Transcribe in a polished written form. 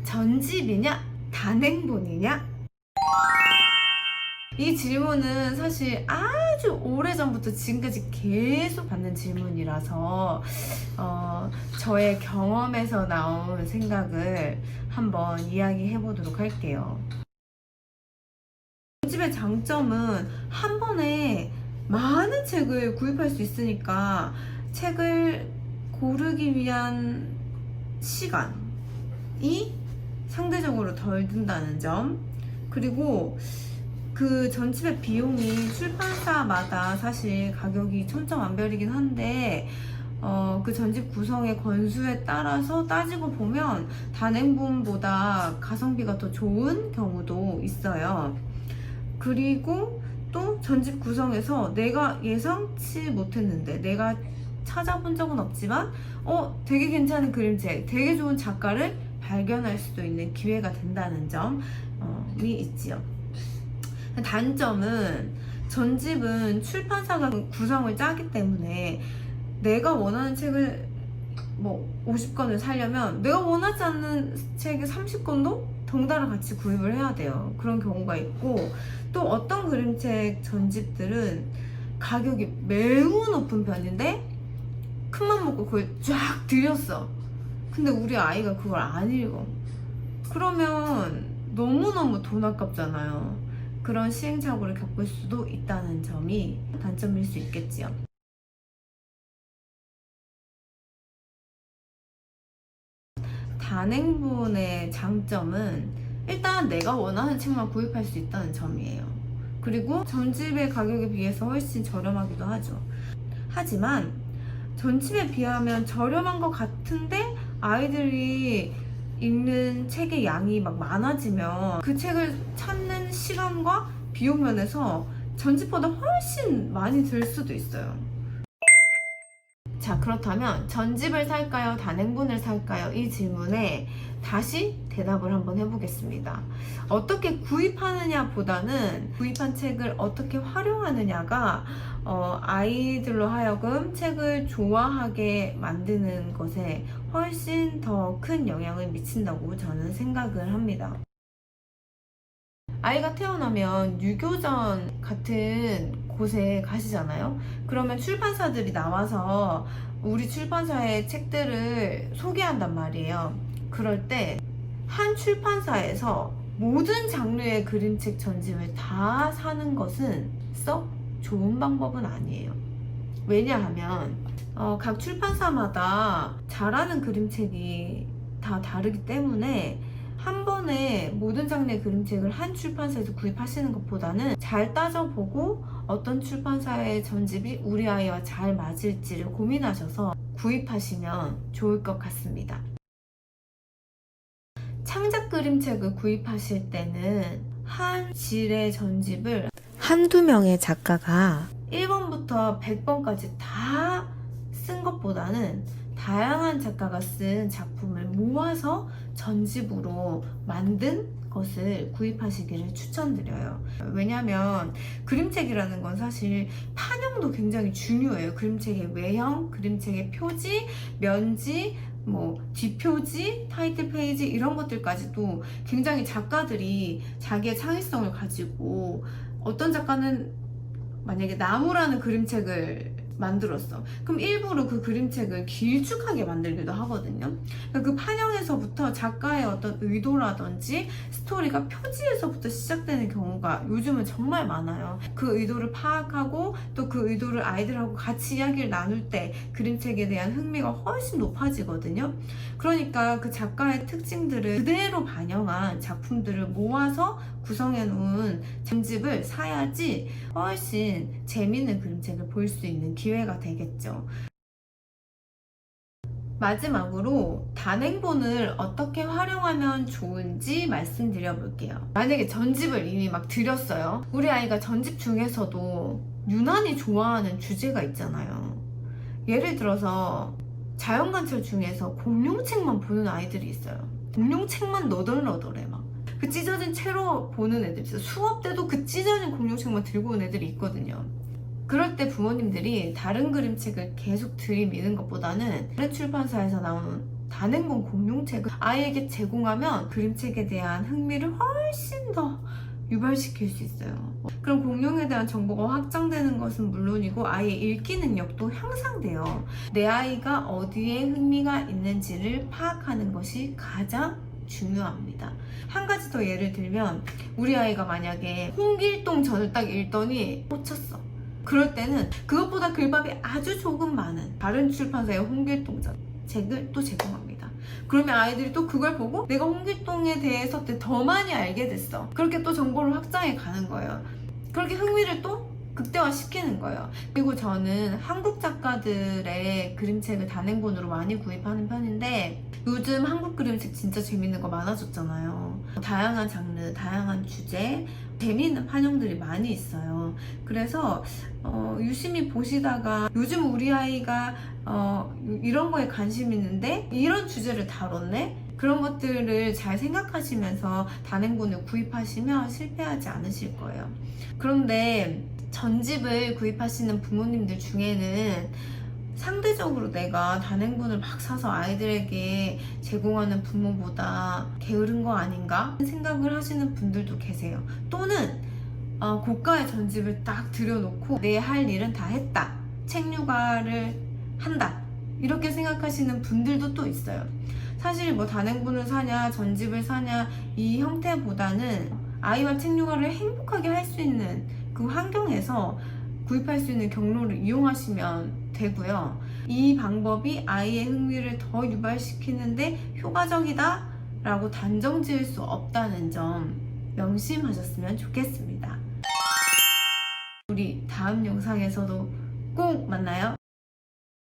전집이냐 단행본이냐? 이 질문은 사실 아주 오래전부터 지금까지 계속 받는 질문이라서 저의 경험에서 나온 생각을 한번 이야기해 보도록 할게요. 전집의 장점은 한 번에 많은 책을 구입할 수 있으니까 책을 고르기 위한 시간이 상대적으로 덜 든다는 점, 그리고 그 전집의 비용이 출판사마다 사실 가격이 천차만별이긴 한데 그 전집 구성의 권수에 따라서 따지고 보면 단행본보다 가성비가 더 좋은 경우도 있어요. 그리고 또 전집 구성에서 내가 예상치 못했는데, 내가 찾아본 적은 없지만 되게 괜찮은 그림책, 되게 좋은 작가를 발견할 수도 있는 기회가 된다는 점이 있지요. 단점은 전집은 출판사가 구성을 짜기 때문에 내가 원하는 책을 50권을 사려면 내가 원하지 않는 책의 30권도 덩달아 같이 구입을 해야 돼요. 그런 경우가 있고, 또 어떤 그림책 전집들은 가격이 매우 높은 편인데 큰맘 먹고 그걸 쫙 들였어. 근데 우리 아이가 그걸 안 읽어. 그러면 너무너무 돈 아깝잖아요. 그런 시행착오를 겪을 수도 있다는 점이 단점일 수 있겠지요. 단행본의 장점은 일단 내가 원하는 책만 구입할 수 있다는 점이에요. 그리고 전집의 가격에 비해서 훨씬 저렴하기도 하죠. 하지만 전집에 비하면 저렴한 것 같은데 아이들이 읽는 책의 양이 막 많아지면 그 책을 찾는 시간과 비용 면에서 전집보다 훨씬 많이 들 수도 있어요. 자, 그렇다면 전집을 살까요? 단행본을 살까요? 이 질문에 다시 대답을 한번 해보겠습니다. 어떻게 구입하느냐 보다는 구입한 책을 어떻게 활용하느냐가 아이들로 하여금 책을 좋아하게 만드는 것에 훨씬 더 큰 영향을 미친다고 저는 생각을 합니다. 아이가 태어나면 유교전 같은 곳에 가시잖아요. 그러면 출판사들이 나와서 우리 출판사의 책들을 소개한단 말이에요. 그럴 때 한 출판사에서 모든 장르의 그림책 전집을 다 사는 것은 썩 좋은 방법은 아니에요. 왜냐하면 각 출판사마다 잘하는 그림책이 다 다르기 때문에 한 번에 모든 장르의 그림책을 한 출판사에서 구입하시는 것보다는 잘 따져보고 어떤 출판사의 전집이 우리 아이와 잘 맞을지를 고민하셔서 구입하시면 좋을 것 같습니다. 창작 그림책을 구입하실 때는 한 질의 전집을 한두 명의 작가가 1번부터 100번까지 다 쓴 것보다는 다양한 작가가 쓴 작품을 모아서 전집으로 만든 것을 구입하시기를 추천드려요. 왜냐하면 그림책이라는 건 사실 판형도 굉장히 중요해요. 그림책의 외형, 그림책의 표지, 면지, 뒷표지, 타이틀 페이지 이런 것들까지도 굉장히 작가들이 자기의 창의성을 가지고, 어떤 작가는 만약에 나무라는 그림책을 만들었어. 그럼 일부러 그 그림책을 길쭉하게 만들기도 하거든요. 그 판형에서부터 작가의 어떤 의도라든지 스토리가 표지에서부터 시작되는 경우가 요즘은 정말 많아요. 그 의도를 파악하고 또 그 의도를 아이들하고 같이 이야기를 나눌 때 그림책에 대한 흥미가 훨씬 높아지거든요. 그러니까 그 작가의 특징들을 그대로 반영한 작품들을 모아서 구성해 놓은 전집을 사야지 훨씬 재밌는 그림책을 볼 수 있는 기회가 되겠죠. 마지막으로 단행본을 어떻게 활용하면 좋은지 말씀드려 볼게요. 만약에 전집을 이미 막 드렸어요. 우리 아이가 전집 중에서도 유난히 좋아하는 주제가 있잖아요. 예를 들어서 자연관찰 중에서 공룡책만 보는 아이들이 있어요. 공룡책만 너덜너덜해 막. 그 찢어진 채로 보는 애들 있어요. 수업 때도 그 찢어진 공룡책만 들고 온 애들이 있거든요. 그럴 때 부모님들이 다른 그림책을 계속 들이미는 것보다는 다른 출판사에서 나오는 단행본 공룡책을 아이에게 제공하면 그림책에 대한 흥미를 훨씬 더 유발시킬 수 있어요. 그럼 공룡에 대한 정보가 확장되는 것은 물론이고 아이의 읽기 능력도 향상돼요. 내 아이가 어디에 흥미가 있는지를 파악하는 것이 가장 중요합니다. 한 가지 더 예를 들면 우리 아이가 만약에 홍길동전을 딱 읽더니 꽂혔어. 그럴 때는 그것보다 글밥이 아주 조금 많은 다른 출판사의 홍길동전 책을 또 제공합니다. 그러면 아이들이 또 그걸 보고 내가 홍길동에 대해서 더 많이 알게 됐어. 그렇게 또 정보를 확장해 가는 거예요. 그렇게 흥미를 또 극대화시키는 거예요. 그리고 저는 한국 작가들의 그림책을 단행본으로 많이 구입하는 편인데 요즘 한국 그림책 진짜 재밌는 거 많아졌잖아요. 다양한 장르, 다양한 주제, 재미있는 판형들이 많이 있어요. 그래서 유심히 보시다가 요즘 우리 아이가 이런 거에 관심 있는데 이런 주제를 다뤘네? 그런 것들을 잘 생각하시면서 단행본을 구입하시면 실패하지 않으실 거예요. 그런데 전집을 구입하시는 부모님들 중에는 상대적으로 내가 단행본을 막 사서 아이들에게 제공하는 부모보다 게으른 거 아닌가 생각을 하시는 분들도 계세요. 또는 고가의 전집을 딱 들여놓고 내 할 일은 다 했다, 책 육아를 한다, 이렇게 생각하시는 분들도 또 있어요. 사실 뭐 단행본을 사냐 전집을 사냐 이 형태보다는 아이와 책 육아를 행복하게 할 수 있는 그 환경에서 구입할 수 있는 경로를 이용하시면 되고요. 이 방법이 아이의 흥미를 더 유발시키는데 효과적이다 라고 단정 지을 수 없다는 점 명심하셨으면 좋겠습니다. 우리 다음 영상에서도 꼭 만나요.